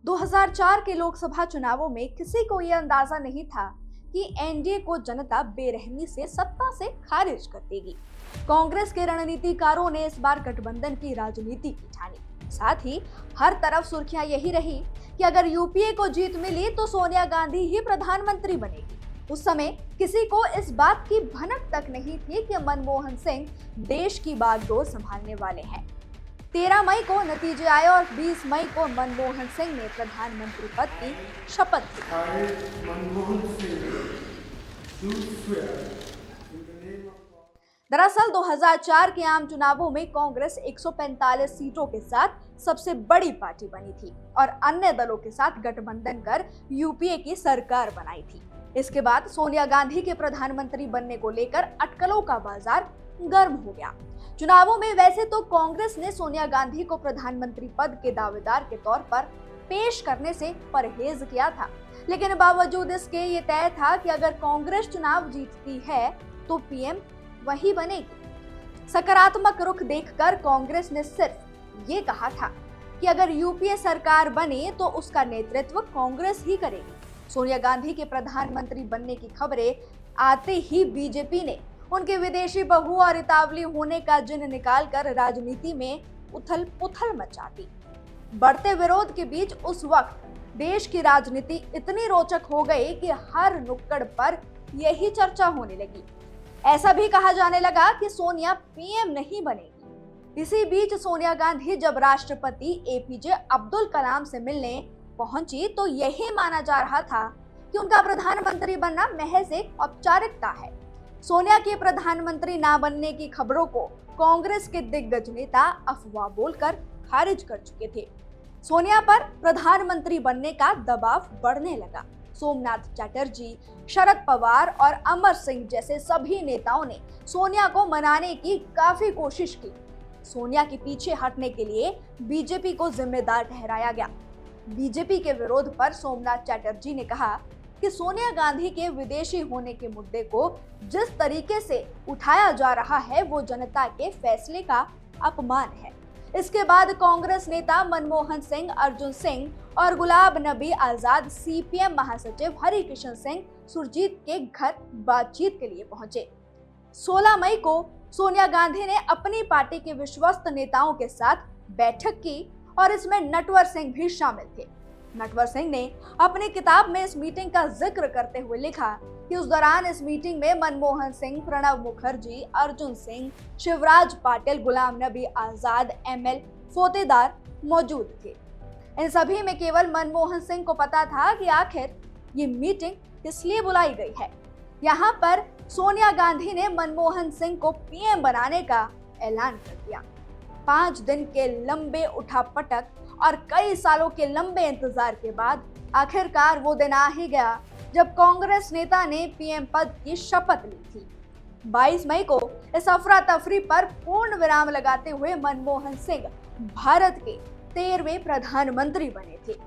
2004 के लोकसभा चुनावों में किसी को यह अंदाजा नहीं था कि एनडीए को जनता बेरहमी से सत्ता से खारिज कर देगी। कांग्रेस के रणनीतिकारों ने इस बार गठबंधन की राजनीति की ठानी। साथ ही हर तरफ सुर्खियां यही रही कि अगर यूपीए को जीत मिली तो सोनिया गांधी ही प्रधानमंत्री बनेगी। उस समय किसी को इस बात की भनक तक नहीं थी कि मनमोहन सिंह देश की बागडोर संभालने वाले हैं। 13 मई को नतीजे आए और 20 मई को मनमोहन सिंह ने प्रधानमंत्री पद की शपथ ली। दरअसल 2004 के आम चुनावों में कांग्रेस 145 सीटों के साथ सबसे बड़ी पार्टी बनी थी और अन्य दलों के साथ गठबंधन कर यूपीए की सरकार बनाई थी। इसके बाद सोनिया गांधी के प्रधानमंत्री बनने को लेकर अटकलों का बाजार गर्म हो गया। चुनावों में वैसे तो कांग्रेस ने सोनिया गांधी को प्रधानमंत्री पद के दावेदार के तौर पर पेश करने से परहेज किया था, लेकिन बावजूद इसके ये तय था कि अगर कांग्रेस चुनाव जीतती है तो पीएम वही बनेगी। सकारात्मक रुख देखकर कांग्रेस ने सिर्फ ये कहा था कि अगर यूपीए सरकार बने तो उसका नेतृत्व कांग्रेस ही करेगी। सोनिया गांधी के प्रधानमंत्री बनने की खबरें आते ही बीजेपी ने उनके विदेशी बहू और इतावली होने का जिन निकालकर राजनीति में उथल पुथल मचा दी। बढ़ते विरोध के बीच उस वक्त देश की राजनीति इतनी रोचक हो गई कि हर नुक्कड़ पर यही चर्चा होने लगी। ऐसा भी कहा जाने लगा कि सोनिया पीएम नहीं बनेगी। इसी बीच सोनिया गांधी जब राष्ट्रपति एपीजे अब्दुल कलाम से मिलने पहुंची तो यही माना जा रहा था कि उनका प्रधानमंत्री बनना महज एक औपचारिकता है। सोनिया के प्रधानमंत्री ना बनने की खबरों को कांग्रेस के दिग्गज नेता अफवाह बोलकर खारिज कर चुके थे। सोनिया पर प्रधानमंत्री बनने का दबाव बढ़ने लगा। सोमनाथ चटर्जी, शरद पवार और अमर सिंह जैसे सभी नेताओं ने सोनिया को मनाने की काफी कोशिश की। सोनिया के पीछे हटने के लिए बीजेपी को जिम्मेदार ठहराया गया। बीजेपी के विरोध पर सोमनाथ चटर्जी ने कहा कि सोनिया गांधी के विदेशी होने के मुद्दे को जिस तरीके से उठाया जा रहा है वो जनता के फैसले का अपमान है। इसके बाद कांग्रेस नेता मनमोहन सिंह, अर्जुन सिंह और गुलाब नबी आजाद सीपीएम महासचिव हरिकिशन सिंह सुरजीत के घर बातचीत के लिए पहुंचे। 16 मई को सोनिया गांधी ने अपनी पार्टी के विश्वस्त नेताओं के साथ बैठक की और इसमें नटवर सिंह भी शामिल थे। नटवर सिंह ने अपनी किताब में इस मीटिंग का जिक्र करते हुए लिखा कि उस दौरान इस मीटिंग में मनमोहन सिंह, प्रणब मुखर्जी, अर्जुन सिंह, शिवराज पाटिल, गुलाम नबी आजाद, एमएल फोतेदार मौजूद थे। इन सभी में केवल मनमोहन सिंह को पता था कि आखिर ये मीटिंग किस लिए बुलाई गई है। यहाँ पर सोनिया गांधी ने मनमोहन सिंह को पीएम बनाने का ऐलान कर दिया। 5 दिन के लंबे उठापटक और कई सालों के लंबे इंतजार के बाद आखिरकार वो दिन आ ही गया जब कांग्रेस नेता ने पीएम पद की शपथ ली थी। 22 मई को इस अफरा तफरी पर पूर्ण विराम लगाते हुए मनमोहन सिंह भारत के 13वें प्रधानमंत्री बने थे।